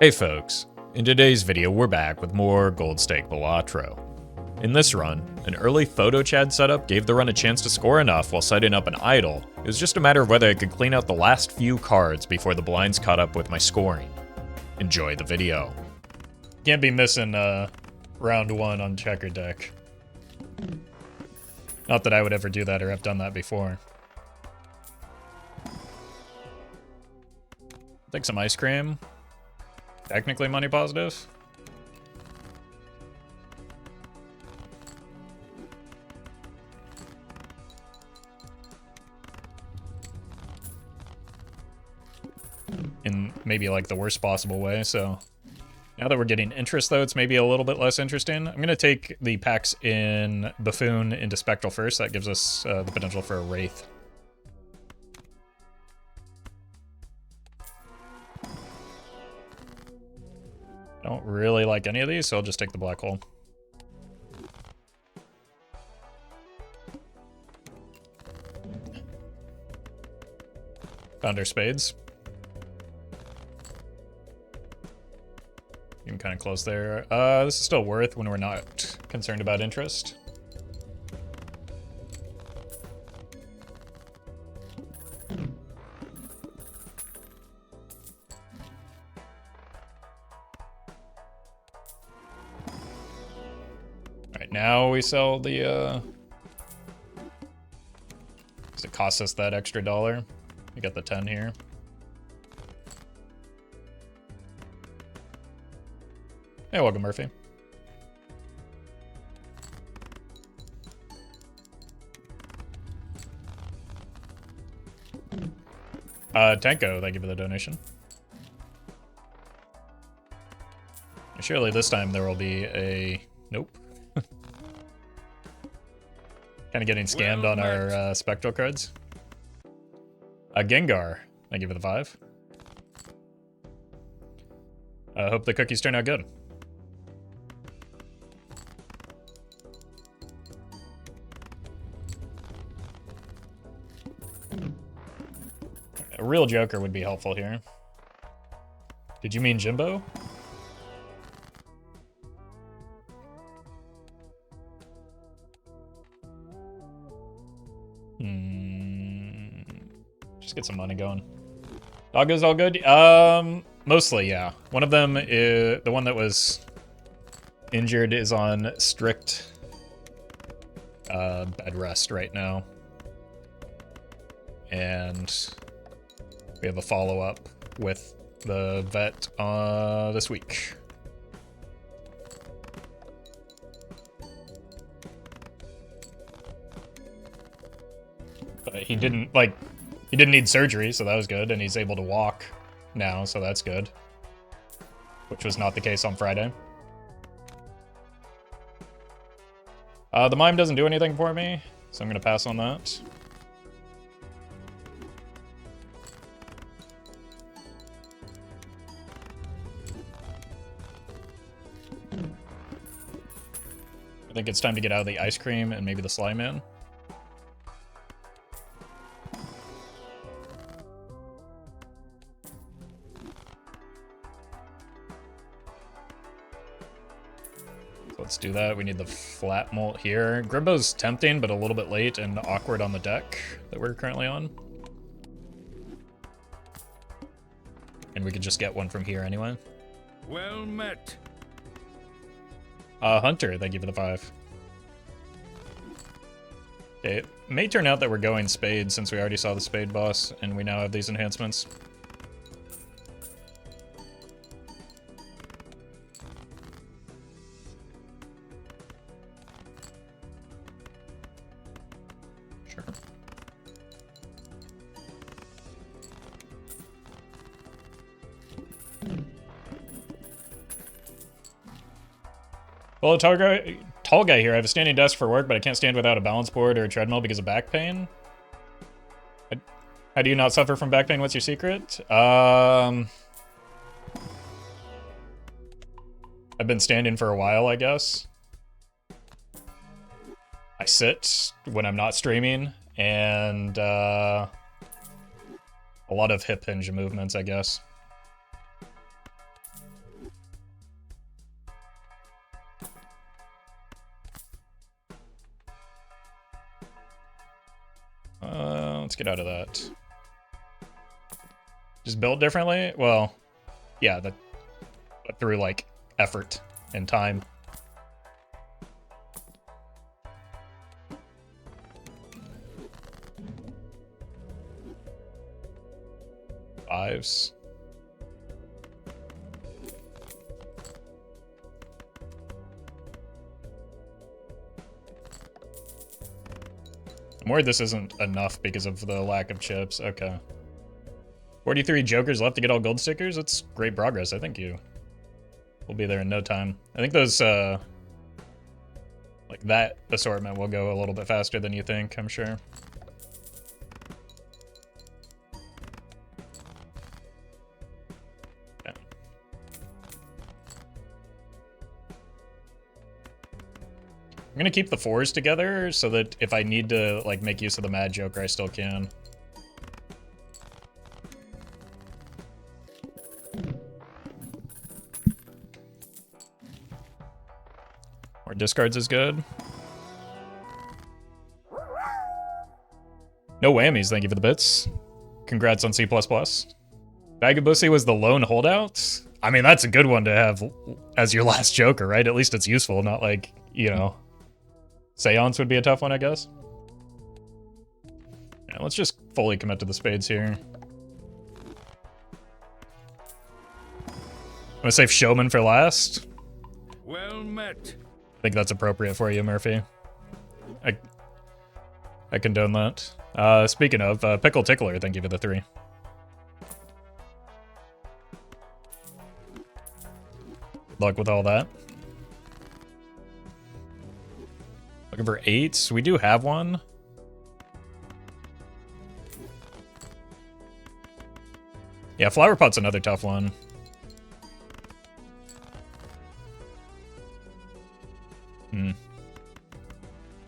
Hey folks, in today's video we're back with more Gold Stake Balatro. In this run, an early Photochad setup gave the run a chance to score enough while setting up an idol. It was just a matter of whether I could clean out the last few cards before the blinds caught up with my scoring. Enjoy the video. Can't be missing round one on checker deck. Not that I would ever do that or have done that before. Take some ice cream. Technically money positive. In maybe like the worst possible way, so now that we're getting interest though, it's maybe a little bit less interesting. I'm gonna take the packs in Buffoon into Spectral first. That gives us the potential for a Wraith. Don't really like any of these, so I'll just take the Black Hole. Found our spades. Getting kind of close there. This is still worth when we're not concerned about interest. Alright, now we sell the, because it costs us that extra $1. We got the 10 here. Hey, welcome, Murphy. Tanko, thank you for the donation. Surely this time there will be a... Nope. Kind of getting scammed on our spectral cards. Gengar, thank you for the 5. Hope the cookies turn out good. A real Joker would be helpful here. Did you mean Jimbo? Just get some money going. Doggo's all good? Mostly, yeah. One of them, the one that was injured, is on strict bed rest right now. And we have a follow-up with the vet this week. But he didn't need surgery, so that was good, and he's able to walk now, so that's good. Which was not the case on Friday. The mime doesn't do anything for me, so I'm gonna pass on that. I think it's time to get out of the ice cream and maybe the Slime Man. Let's do that. We need the flat molt here. Grimbo's tempting, but a little bit late and awkward on the deck that we're currently on. And we could just get one from here anyway. Well met. Hunter, thank you for the 5. Okay, it may turn out that we're going spade since we already saw the spade boss and we now have these enhancements. Sure. Well, tall guy here. I have a standing desk for work, but I can't stand without a balance board or a treadmill because of back pain. How do you not suffer from back pain? What's your secret? I've been standing for a while, I guess. I sit when I'm not streaming, and a lot of hip hinge movements, I guess. let's get out of that. Just built differently? Well, yeah, but through like effort and time. Fives. I'm worried this isn't enough because of the lack of chips. Okay. 43 jokers left to get all gold stickers? That's great progress. I think we'll be there in no time. I think those, like that assortment will go a little bit faster than you think, I'm sure. Okay. I'm gonna keep the 4s together so that if I need to like make use of the Mad Joker, I still can. More discards is good. No whammies, thank you for the bits. Congrats on C++. Vagabussi was the lone holdout? I mean, that's a good one to have as your last Joker, right? At least it's useful, not like, you know... Seance would be a tough one, I guess. Yeah, let's just fully commit to the spades here. I'm gonna save Showman for last. Well met. I think that's appropriate for you, Murphy. I condone that. Speaking of, Pickle Tickler, thank you for the 3. Good luck with all that. Looking for 8s. We do have one. Yeah, Flower Pot's another tough one.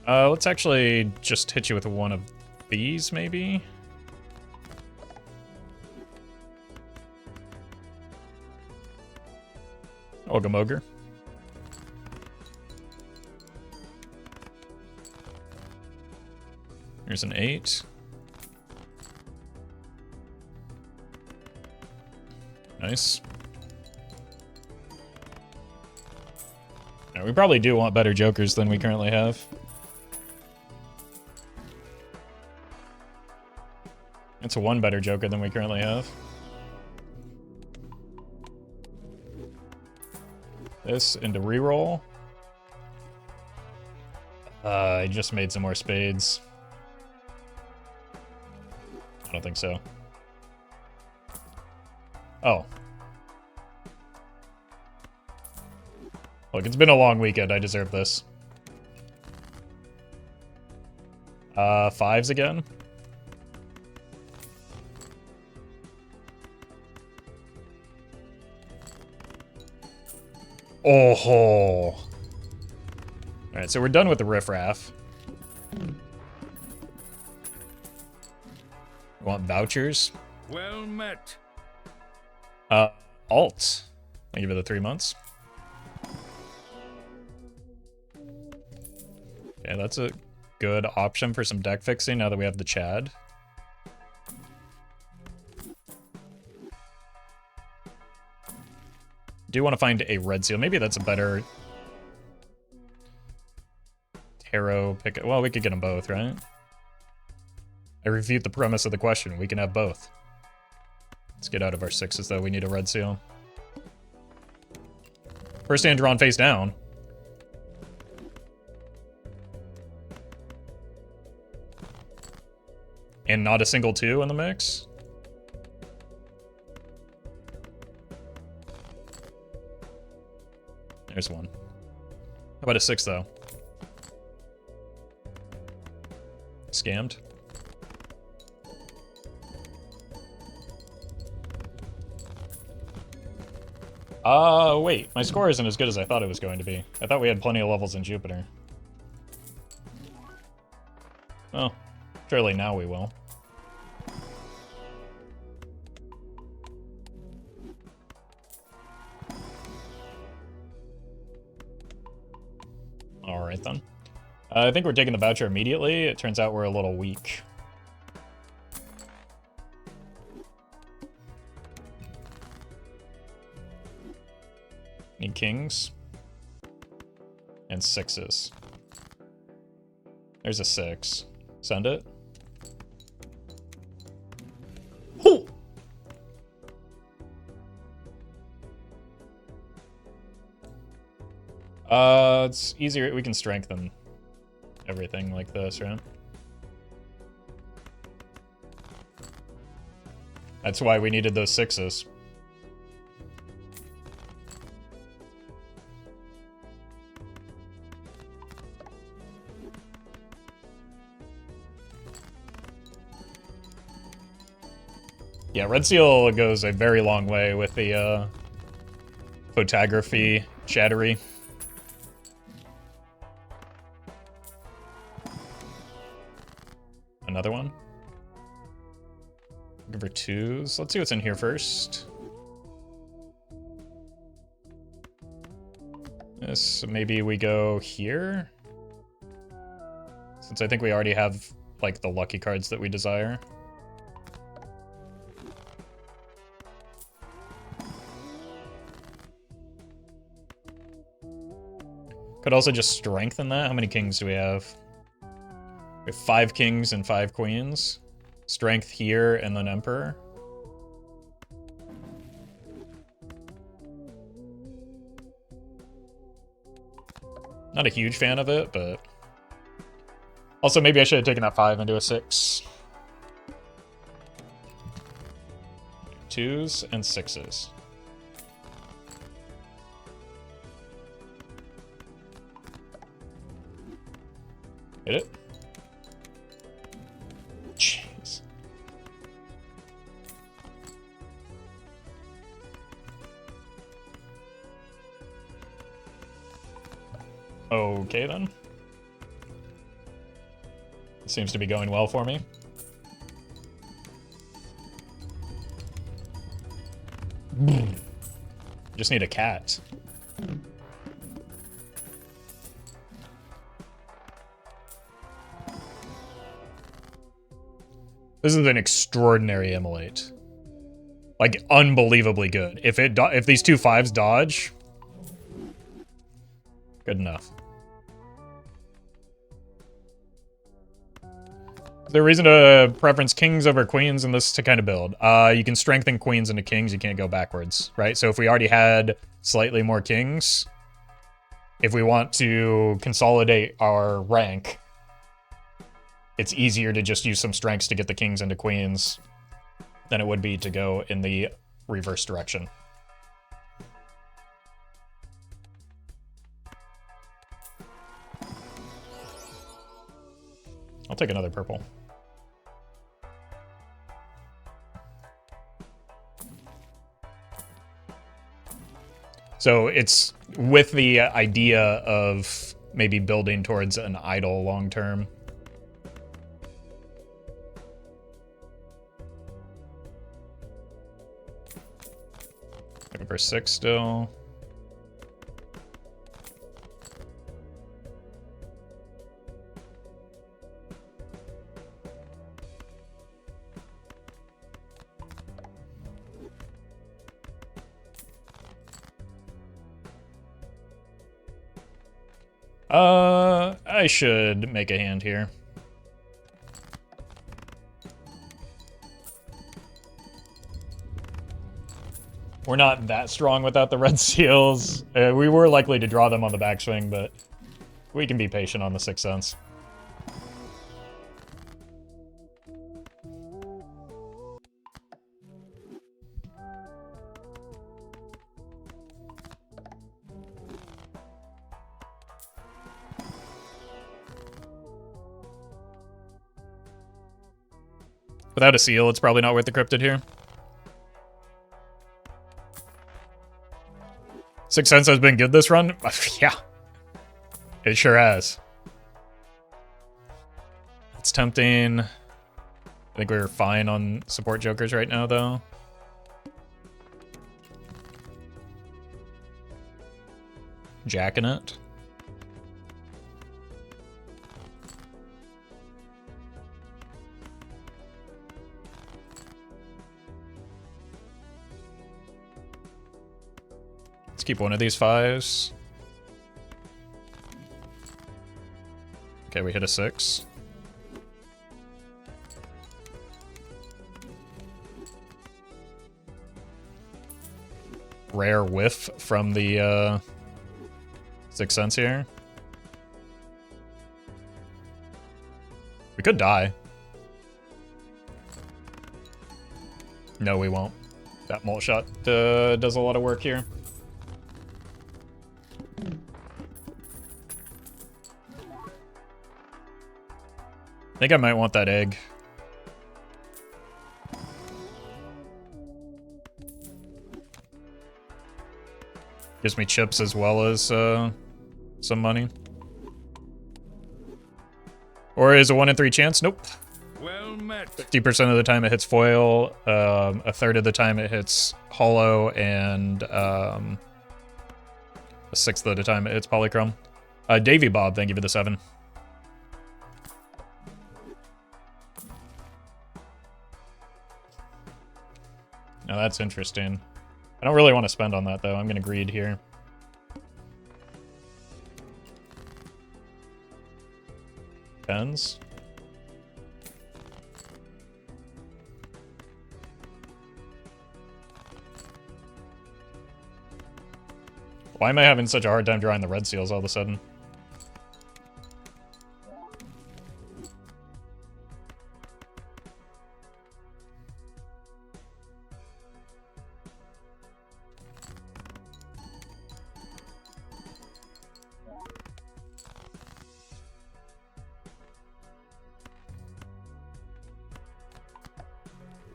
Let's actually just hit you with one of these, maybe? Ogamoger. Here's an 8. Nice. Now, we probably do want better jokers than we currently have. It's a 1 better joker than we currently have. This into reroll. I just made some more spades. I don't think so. Oh. Look, it's been a long weekend. I deserve this. 5s again. Oh. Alright, so we're done with the riffraff. We want vouchers. Well met. Alt. Thank you for the 3 months. Yeah, that's a good option for some deck fixing now that we have the Chad. Do want to find a red seal. Maybe that's a better tarot pick. Well, we could get them both, right? I refute the premise of the question. We can have both. Let's get out of our 6s, though. We need a red seal. First hand drawn face down. And not a single 2 in the mix. There's one. How about a 6, though? Scammed. Wait. My score isn't as good as I thought it was going to be. I thought we had plenty of levels in Jupiter. Well, surely now we will. Alright then. I think we're taking the voucher immediately. It turns out we're a little weak. Need kings. And 6s. There's a 6. Send it. Oh! It's easier. We can strengthen everything like this, right? That's why we needed those 6s. Yeah, Red Seal goes a very long way with the photography chattery. Another one. Looking for 2s. Let's see what's in here first. This, maybe we go here? Since I think we already have, like, the lucky cards that we desire. Could also just strengthen that. How many kings do we have? We have 5 kings and 5 queens. Strength here and then emperor. Not a huge fan of it, but... Also, maybe I should have taken that 5 into a 6. 2s and 6s. Hit it. Jeez. Okay, then. It seems to be going well for me. Just need a cat. This is an extraordinary immolate. Like, unbelievably good. If these 2 5s dodge, good enough. Is there a reason to preference kings over queens in this to kind of build? You can strengthen queens into kings, you can't go backwards, right? So if we already had slightly more kings, if we want to consolidate our rank, it's easier to just use some strengths to get the kings into queens than it would be to go in the reverse direction. I'll take another purple. So it's with the idea of maybe building towards an idol long term. Looking for 6 still. I should make a hand here. We're not that strong without the red seals. We were likely to draw them on the backswing, but we can be patient on the 6th sense. Without a seal, it's probably not worth the cryptid here. 6th sense has been good this run? Yeah. It sure has. It's tempting. I think we're fine on support jokers right now, though. Jacking it. Let's keep one of these 5s. Okay, we hit a 6. Rare whiff from the 6 cents here. We could die. No, we won't. That mult shot does a lot of work here. I think I might want that egg. Gives me chips as well as some money. Or is a 1 in 3 chance? Nope. Well met. 50% of the time it hits foil, a third of the time it hits holo, and a sixth of the time it hits polychrome. Davy Bob, thank you for the 7. Now that's interesting. I don't really want to spend on that though. I'm gonna greed here. Tens. Why am I having such a hard time drawing the red seals all of a sudden?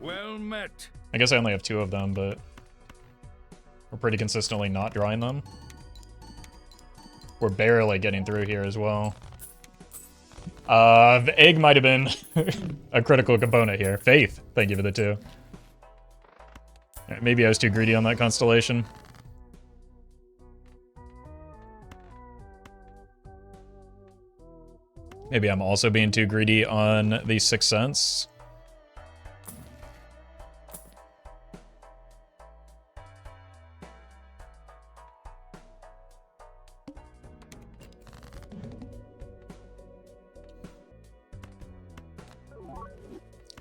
Well met. I guess I only have 2 of them, but we're pretty consistently not drawing them. We're barely getting through here as well. The egg might have been a critical component here. Faith, thank you for the 2. Right, maybe I was too greedy on that constellation. Maybe I'm also being too greedy on the 6 cents.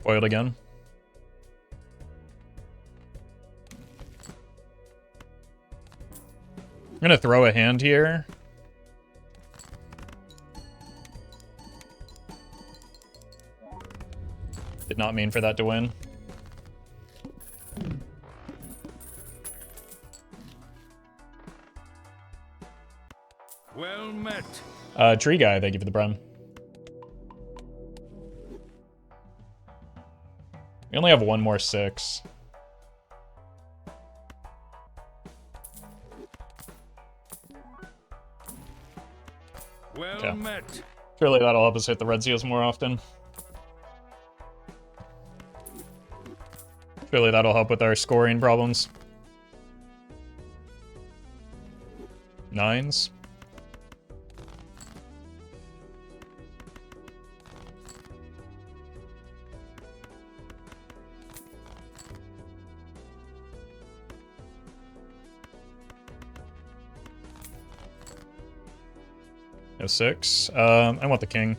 Foiled again. I'm gonna throw a hand here. Did not mean for that to win. Well met. Tree guy, thank you for the brem. We only have 1 more 6. Well met. Surely that'll help us hit the red seals more often. Surely that'll help with our scoring problems. 9s. No 6. I want the king.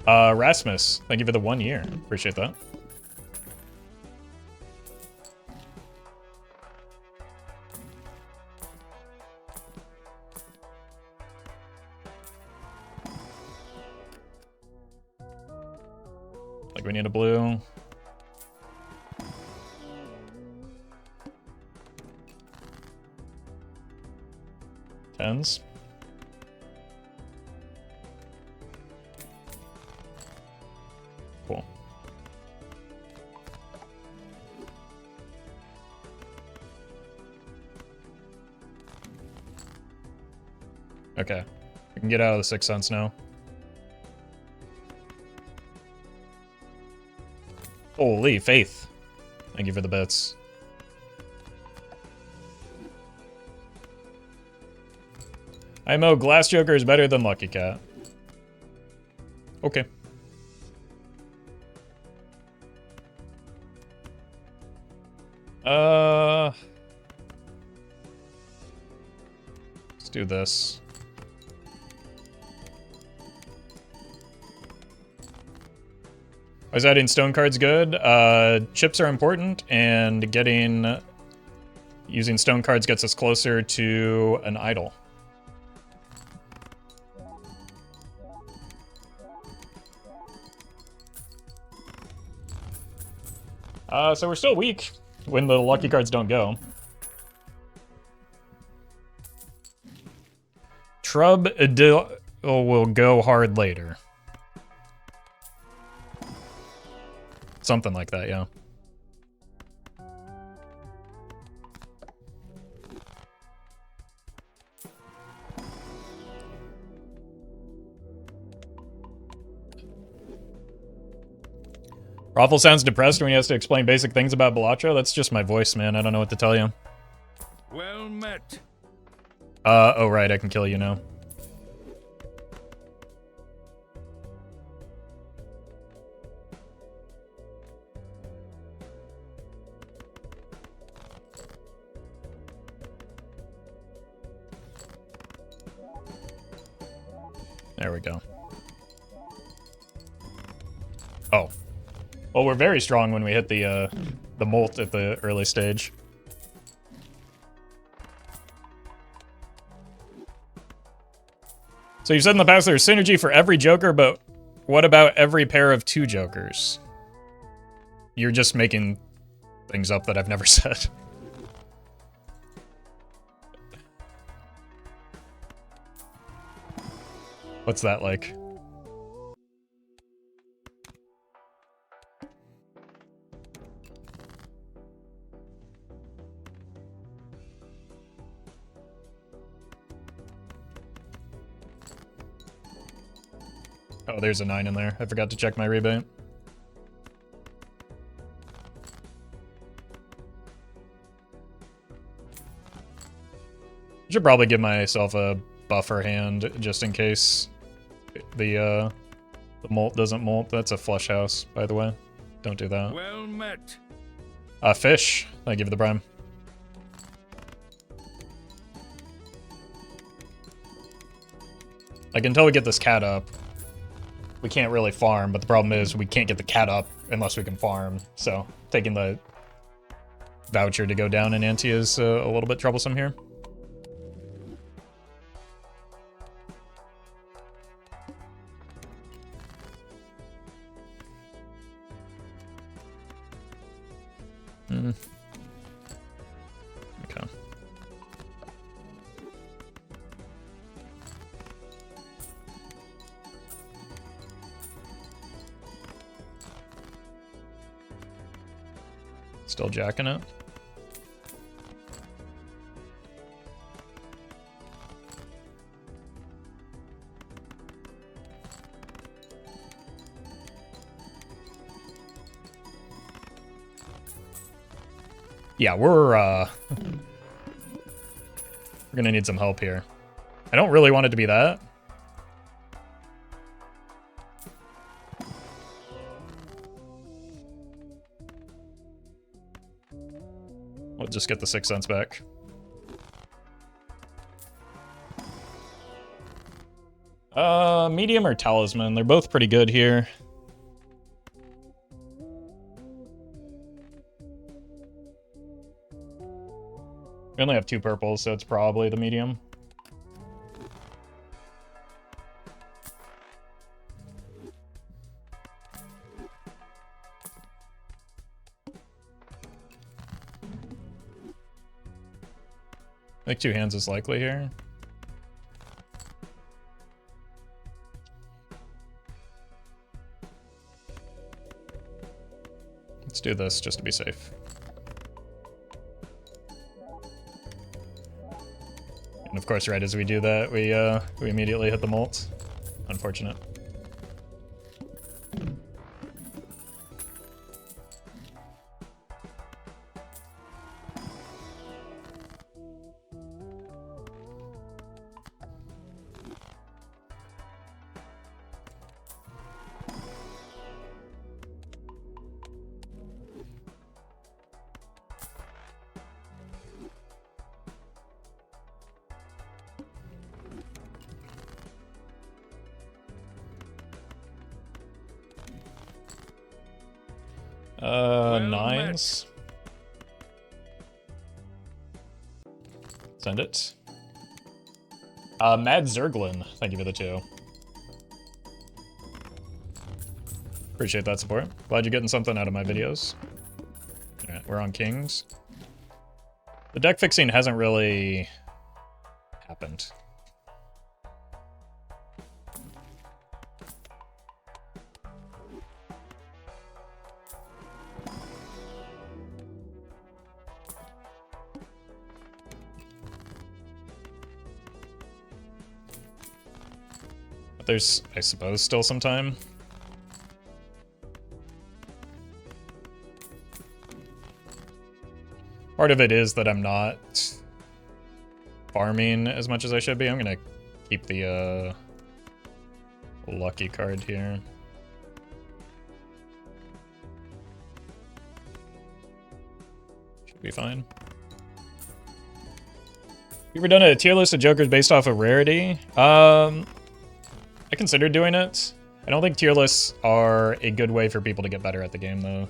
Rasmus, thank you for the 1 year. Appreciate that. Like we need a blue. Tens. Cool. Okay. We can get out of the 6 cents now. Holy faith. Thank you for the bits. IMO, Glass Joker is better than Lucky Cat. Okay. Let's do this. Is adding stone cards good? Chips are important, and using stone cards gets us closer to an idol. So we're still weak when the lucky cards don't go. Trub will go hard later. Something like that, yeah. Roffle sounds depressed when he has to explain basic things about Balatro. That's just my voice, man. I don't know what to tell you. Well met. Oh right, I can kill you now. There we go. Oh. Well, we're very strong when we hit the molt at the early stage. So you said in the past there's synergy for every joker, but what about every pair of 2 jokers? You're just making things up that I've never said. What's that like? Oh, there's a 9 in there. I forgot to check my rebate. Should probably give myself a buffer hand just in case the molt doesn't molt. That's a flush house, by the way. Don't do that. Well met. Fish. Thank you for the prime. Like, until we get this cat up, we can't really farm, but the problem is we can't get the cat up unless we can farm. So taking the voucher to go down in ante is a little bit troublesome here. Okay. Still jacking it. Yeah, we're gonna need some help here. I don't really want it to be that. We'll just get the 6 cents back. Medium or talisman? They're both pretty good here. We only have 2 purples, so it's probably the medium. I think 2 hands is likely here. Let's do this just to be safe. And of course, right as we do that, we immediately hit the molt. Unfortunate. Nines. Send it. Mad Zerglin, thank you for the 2. Appreciate that support. Glad you're getting something out of my videos. Alright, we're on Kings. The deck fixing hasn't really happened. But there's, I suppose, still some time. Part of it is that I'm not farming as much as I should be. I'm gonna keep the lucky card here. Should be fine. You ever done a tier list of jokers based off of rarity? I considered doing it. I don't think tier lists are a good way for people to get better at the game, though.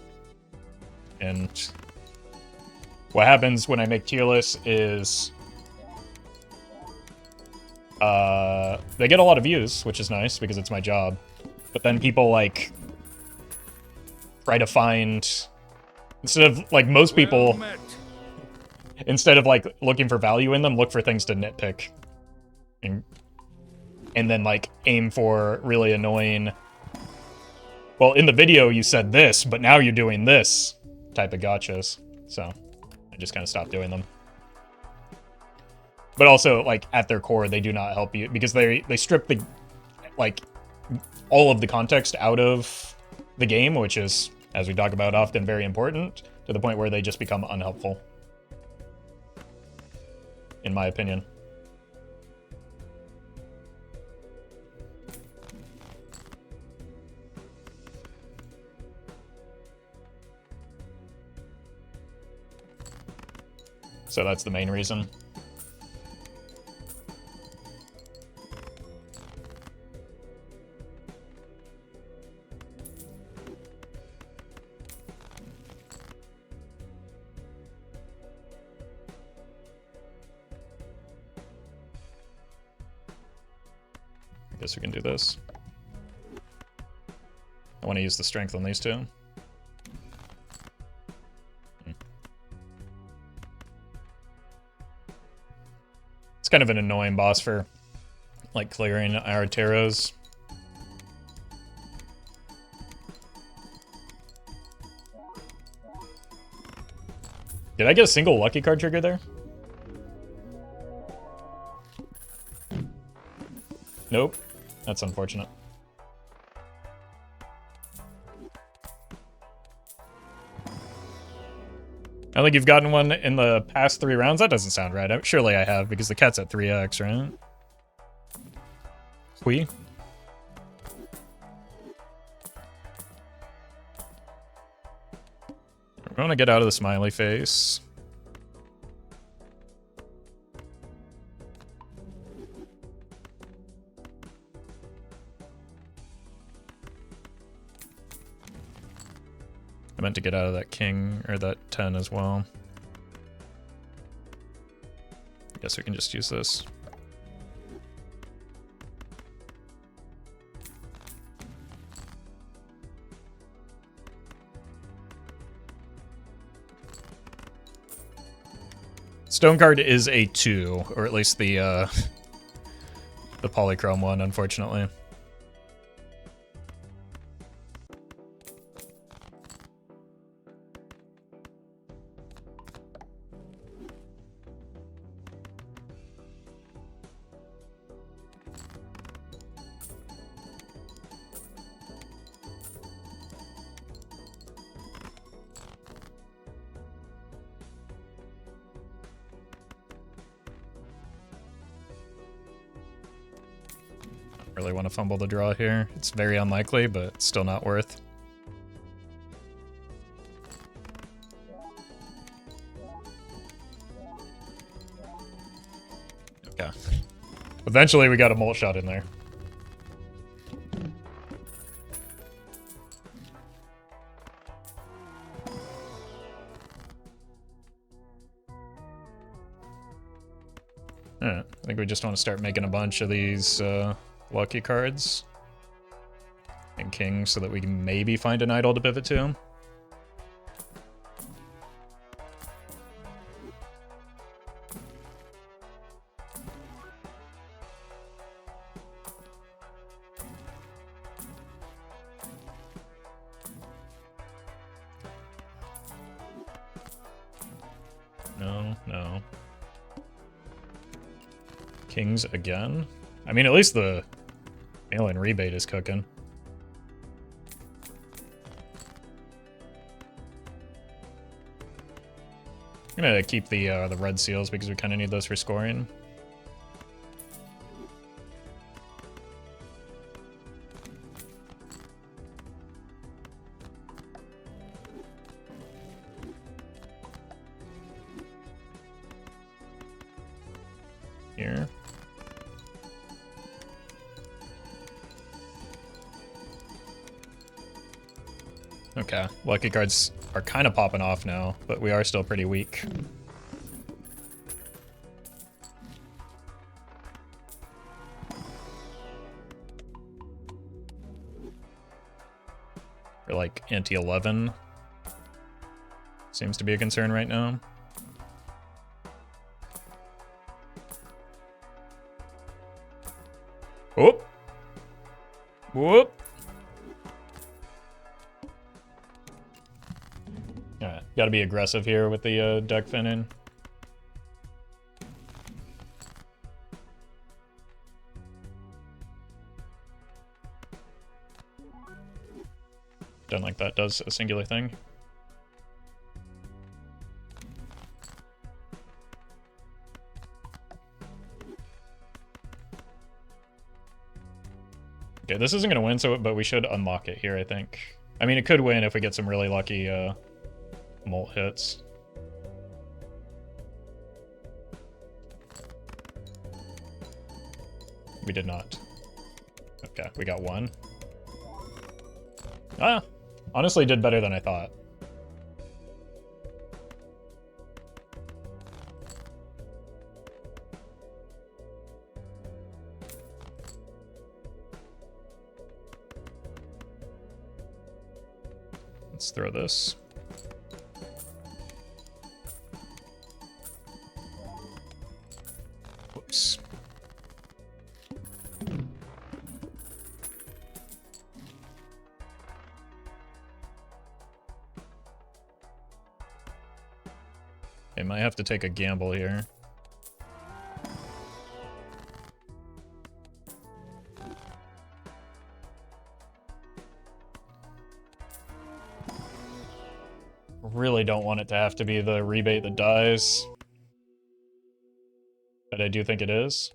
And what happens when I make tier lists is they get a lot of views, which is nice because it's my job. But then people like try to find, instead of like most people, instead of like looking for value in them, look for things to nitpick. And then like aim for really annoying, well, in the video you said this, but now you're doing this type of gotchas. So I just kind of stopped doing them. But also, like, at their core, they do not help you because they strip the, like, all of the context out of the game, which is, as we talk about often, very important, to the point where they just become unhelpful. In my opinion. So that's the main reason. I guess we can do this. I want to use the strength on these two. It's kind of an annoying boss for, like, clearing our Taros. Did I get a single lucky card trigger there? Nope. That's unfortunate. I think you've gotten one in the past 3 rounds? That doesn't sound right. Surely I have, because the cat's at 3x, right? We? We're going to get out of the smiley face. I meant to get out of that king, or that 10 as well. I guess we can just use this. Stone card is a 2, or at least the polychrome one, unfortunately. Really want to fumble the draw here. It's very unlikely, but still not worth. Okay. Eventually we got a mult shot in there. I think we just want to start making a bunch of these lucky cards and kings so that we can maybe find an idol to pivot to. No. Kings again? I mean, at least the mail-in rebate is cooking. I'm gonna keep the red seals because we kind of need those for scoring. Here. Okay, lucky cards are kind of popping off now, but we are still pretty weak. Or like ante 11 seems to be a concern right now. Whoop! Whoop! Alright, gotta be aggressive here with the deck finning. Done like that does a singular thing. Okay, this isn't gonna win, but we should unlock it here, I think. I mean, it could win if we get some really lucky molt hits. We did not. Okay, we got one. Ah, honestly did better than I thought. Let's throw this. Whoops. I might have to take a gamble here. Really don't want it to have to be the rebate that dies. But I do think it is.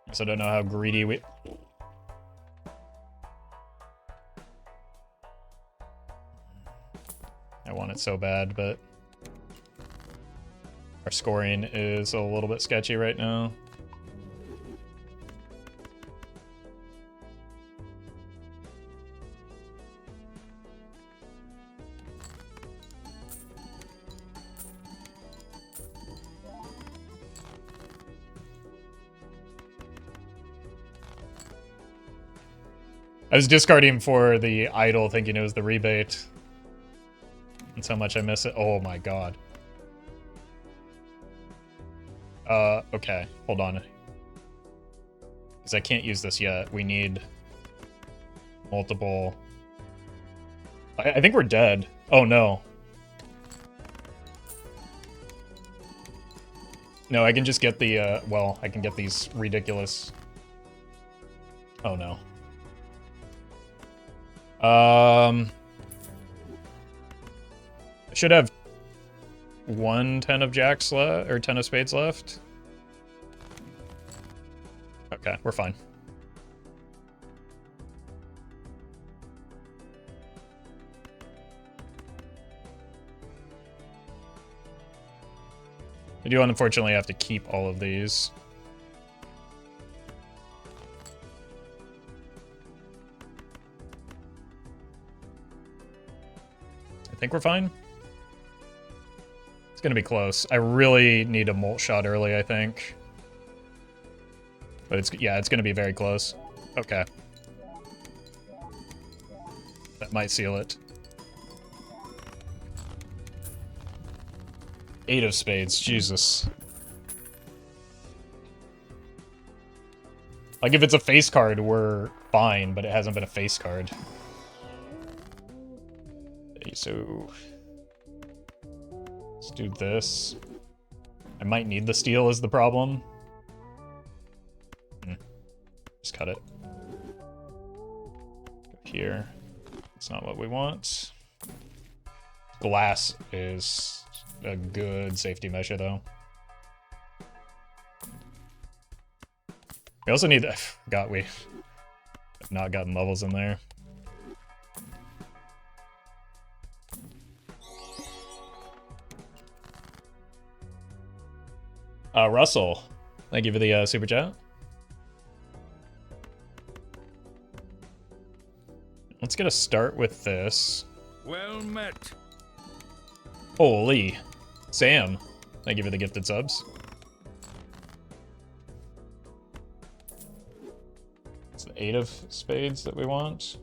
Guess I don't know how greedy we... I want it so bad, but... our scoring is a little bit sketchy right now. I was discarding for the idol thinking it was the rebate. That's how much I miss it. Oh my god. Okay. Hold on. Because I can't use this yet. We need multiple... I think we're dead. Oh no. No, I can just get the, well, I can get these ridiculous... Oh no. I should have 1 10 of jacks left, or 10 of spades left. Okay, we're fine. I do unfortunately have to keep all of these. think we're fine. It's gonna be close. I really need a molt shot early, I think. But it's, yeah, it's gonna be very close. Okay. That might seal it. 8 of spades, Jesus. Like, if it's a face card, we're fine, but it hasn't been a face card. Okay, so... let's do this. I might need the steal is the problem. Just cut it. Go here. That's not what we want. Glass is a good safety measure, though. We also need... I forgot we have not gotten levels in there. Russell, thank you for the super chat. Let's get a start with this. Well met. Holy. Sam, thank you for the gifted subs. It's the 8 of spades that we want.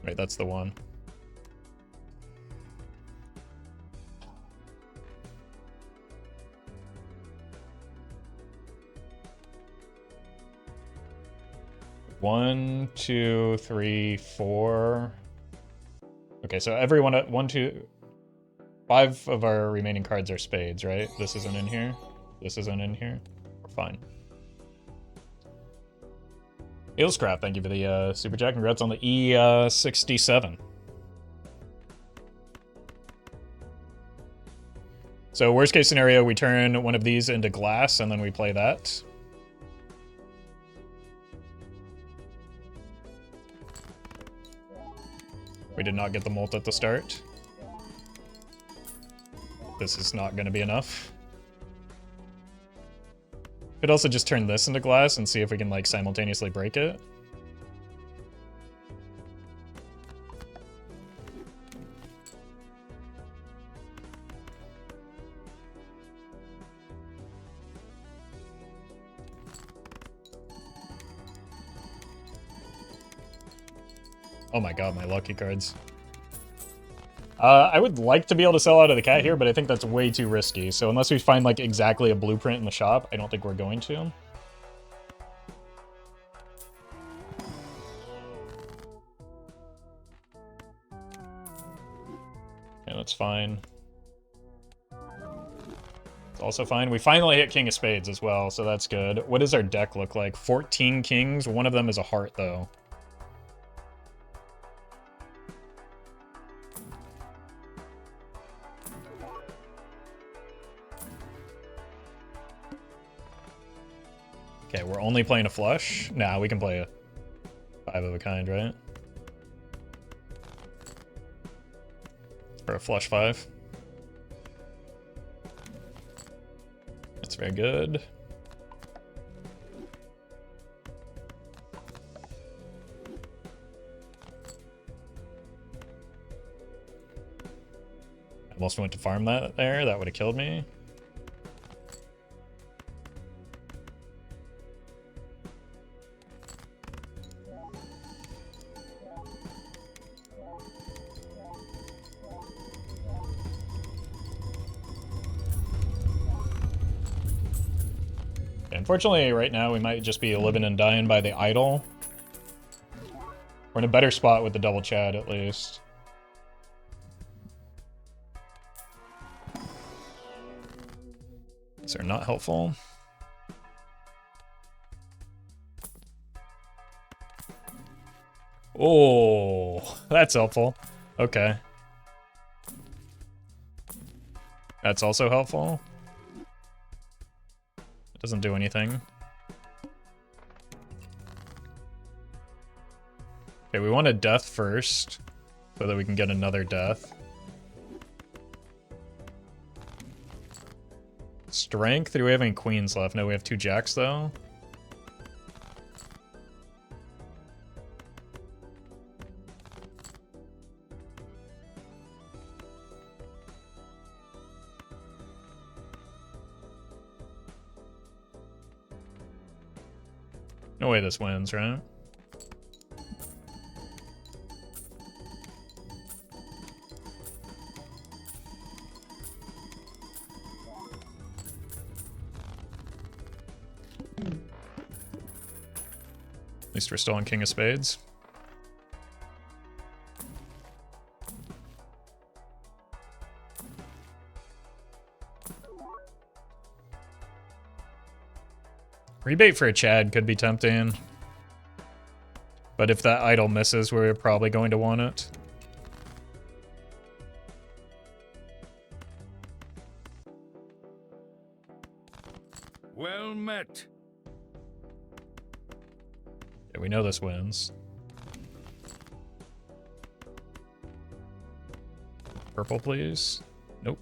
Right, that's the one. One, two, three, four. Okay, so every one, 1, 2, 5 of our remaining cards are spades, right? This isn't in here. This isn't in here. We're fine. Eelscraft, thank you for the super chat. Congrats on the E67. So worst case scenario, we turn one of these into glass and then we play that. We did not get the molt at the start. This is not going to be enough. Could also just turn this into glass and see if we can, like, simultaneously break it. Oh my god, my lucky cards. I would like to be able to sell out of the cat here, but I think that's way too risky. So unless we find, like, exactly a blueprint in the shop, I don't think we're going to. Yeah, that's fine. It's also fine. We finally hit King of Spades as well, so that's good. What does our deck look like? 14 kings. One of them is a heart, though. Okay, we're only playing a flush? Nah, we can play a 5 of a kind, right? Or a flush 5. That's very good. I almost went to farm that there. That would have killed me. Unfortunately, right now, we might just be living and dying by the idol. We're in a better spot with the double Chad, at least. These are not helpful. Oh, that's helpful. Okay. That's also helpful. Doesn't do anything. Okay, we want a death first, so that we can get another death. Strength? Do we have any queens left? No, we have 2 jacks though. No way this wins, right? At least we're still on King of Spades. Rebait for a Chad could be tempting. But if that idol misses, we're probably going to want it. Well met. Yeah, we know this wins. Purple, please. Nope.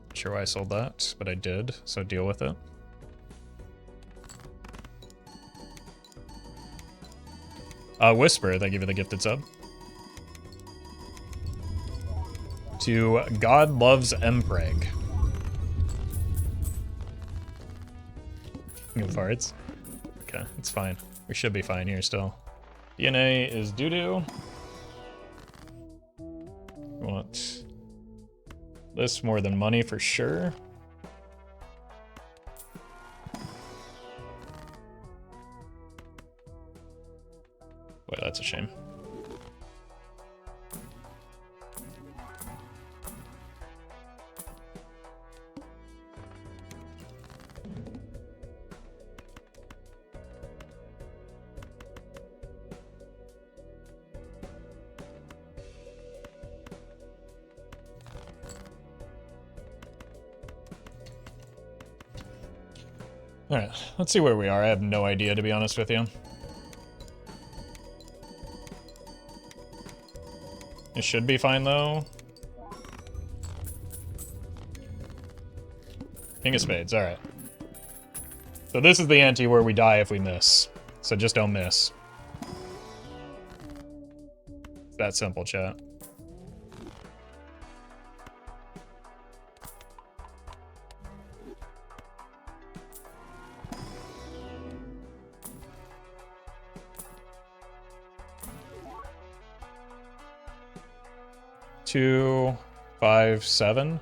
Not sure why I sold that, but I did, so deal with it. Whisper, thank you for the gifted sub. To God Loves Mpreg. No farts. Okay, it's fine. We should be fine here still. DNA is doo-doo. We want this more than money for sure. Boy, that's a shame. Alright, let's see where we are. I have no idea, to be honest with you. It should be fine, though. King of Spades, alright. So this is the ante where we die if we miss. So just don't miss. It's that simple, chat. Two, 5, 7.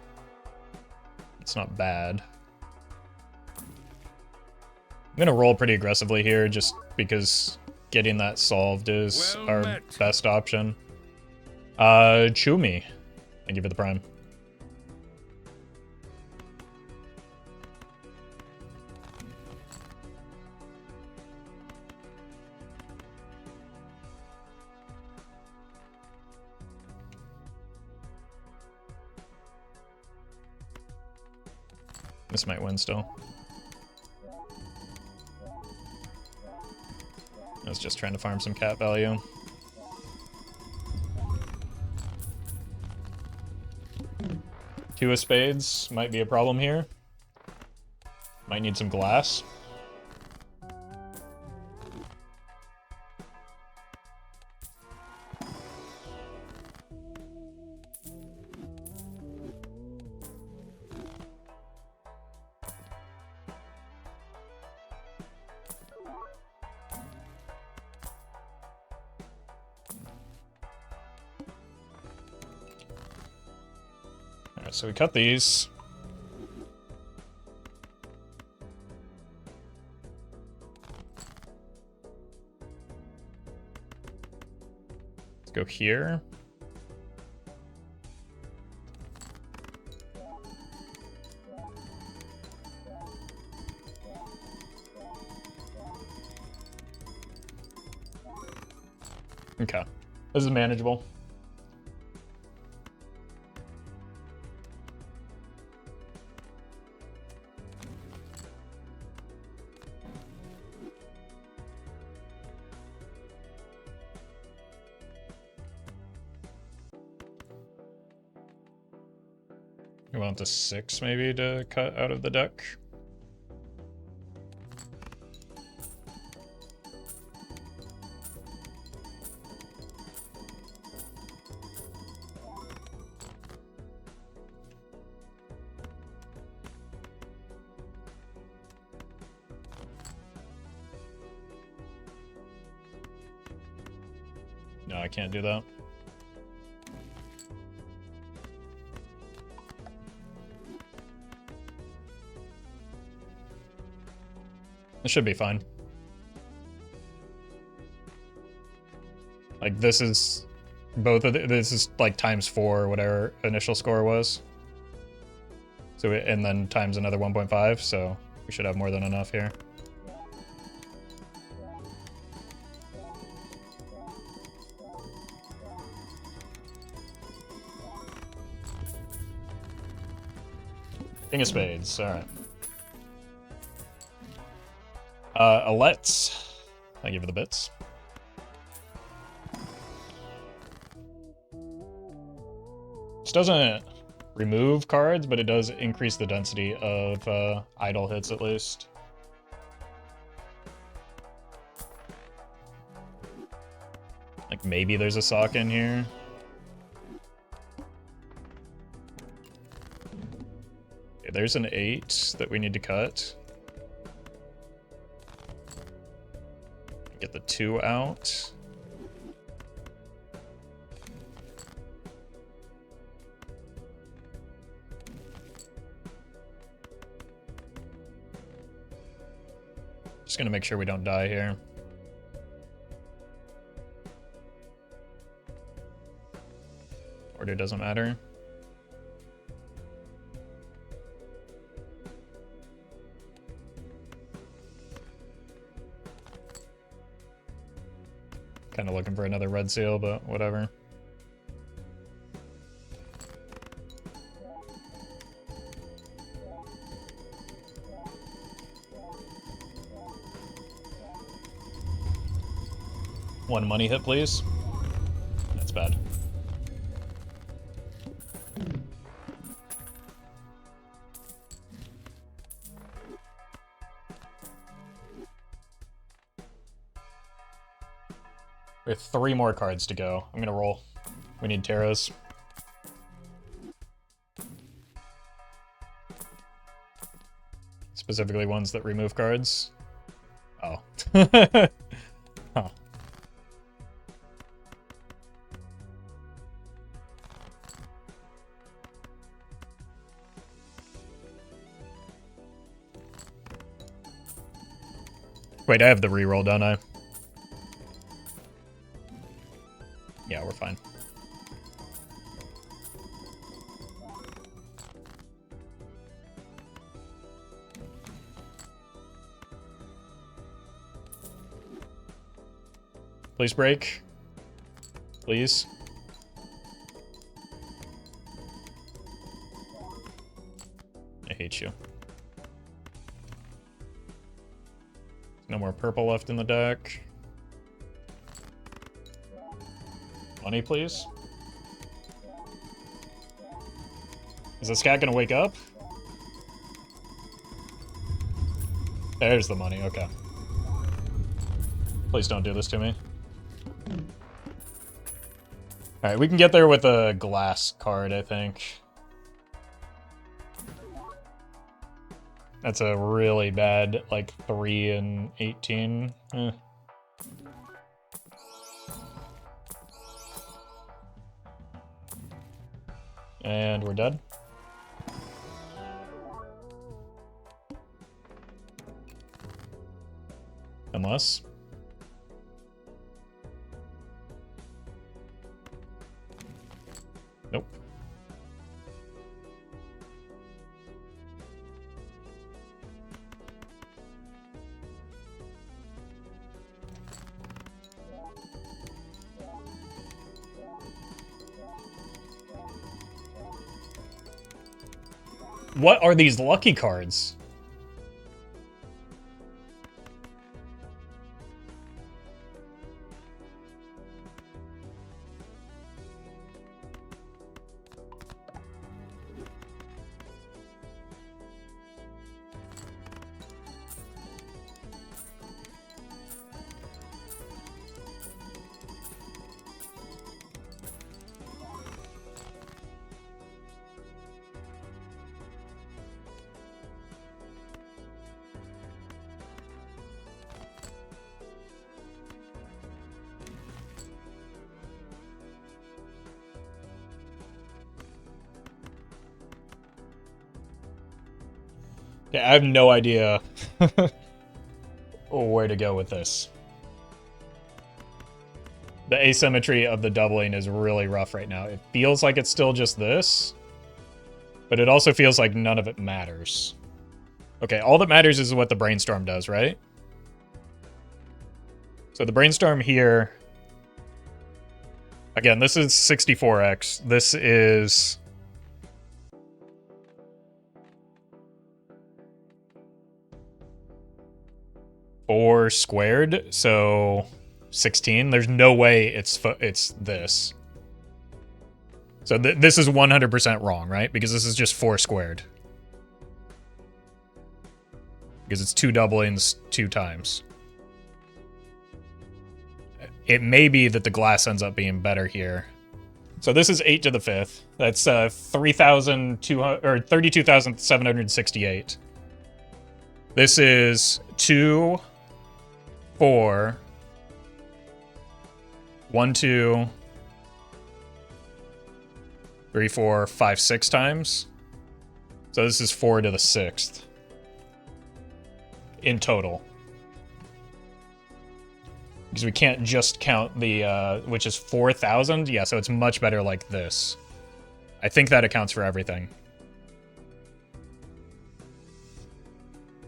It's not bad. I'm gonna roll pretty aggressively here just because getting that solved is Well our met. best option. Chew me. Thank you for the prime. This might win still. I was just trying to farm some cat value. Two of spades might be a problem here. Might need some glass. Alright, so we cut these. Let's go here. Okay, this is manageable. We want the 6 maybe to cut out of the deck. No, I can't do that. It should be fine. Like, this is both of this is like ×4 whatever initial score was. So and then times another 1.5, so we should have more than enough here. King of Spades, alright. A let's. Thank you for the bits. This doesn't remove cards, but it does increase the density of idle hits at least. Like maybe there's a sock in here. Okay, there's an 8 that we need to cut. Get the 2 out. Just gonna make sure we don't die here. Order doesn't matter. Kind of looking for another red seal, but whatever. One money hit, please. That's bad. We have 3 more cards to go. I'm gonna roll. We need Taros. Specifically ones that remove cards. Oh. Huh. Wait, I have the reroll, don't I? Yeah, we're fine. Please break. Please. I hate you. No more purple left in the deck. Money, please. Is this cat gonna wake up? There's the money, okay. Please don't do this to me. Alright, we can get there with a glass card, I think. That's a really bad, like, 3 and 18. Eh. And we're dead. Unless. Nope. What are these lucky cards? Yeah, I have no idea where to go with this. The asymmetry of the doubling is really rough right now. It feels like it's still just this, but it also feels like none of it matters. Okay, all that matters is what the brainstorm does, right? So the brainstorm here, again, this is 64x. This is 4 squared, so 16. There's no way it's this. So this is 100% wrong, right? Because this is just 4 squared. Because it's 2 doublings 2 times. It may be that the glass ends up being better here. So this is 8 to the 5th. That's 3,200 or 32,768. This is 2, 4, 1, 2, 3, 4, 5, 6 times. So this is 4 to the 6th in total. Because we can't just count the, which is 4,000. Yeah, so it's much better like this. I think that accounts for everything.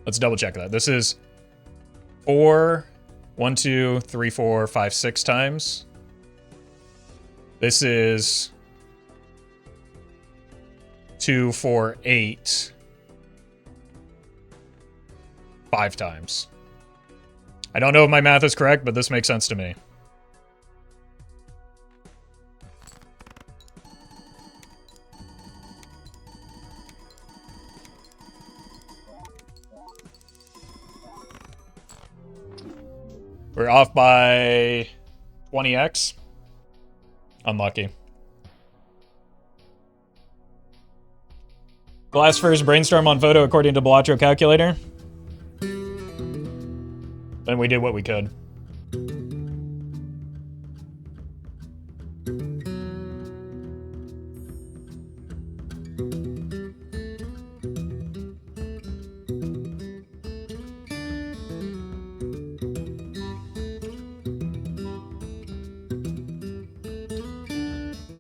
Let's double check that. This is 4, 1, 2, 3, 4, 5, 6 times. This is 2, 4, 8. 5 times. I don't know if my math is correct, but this makes sense to me. We're off by 20x. Unlucky. Glass first, brainstorm on photo according to Balatro calculator. And we did what we could.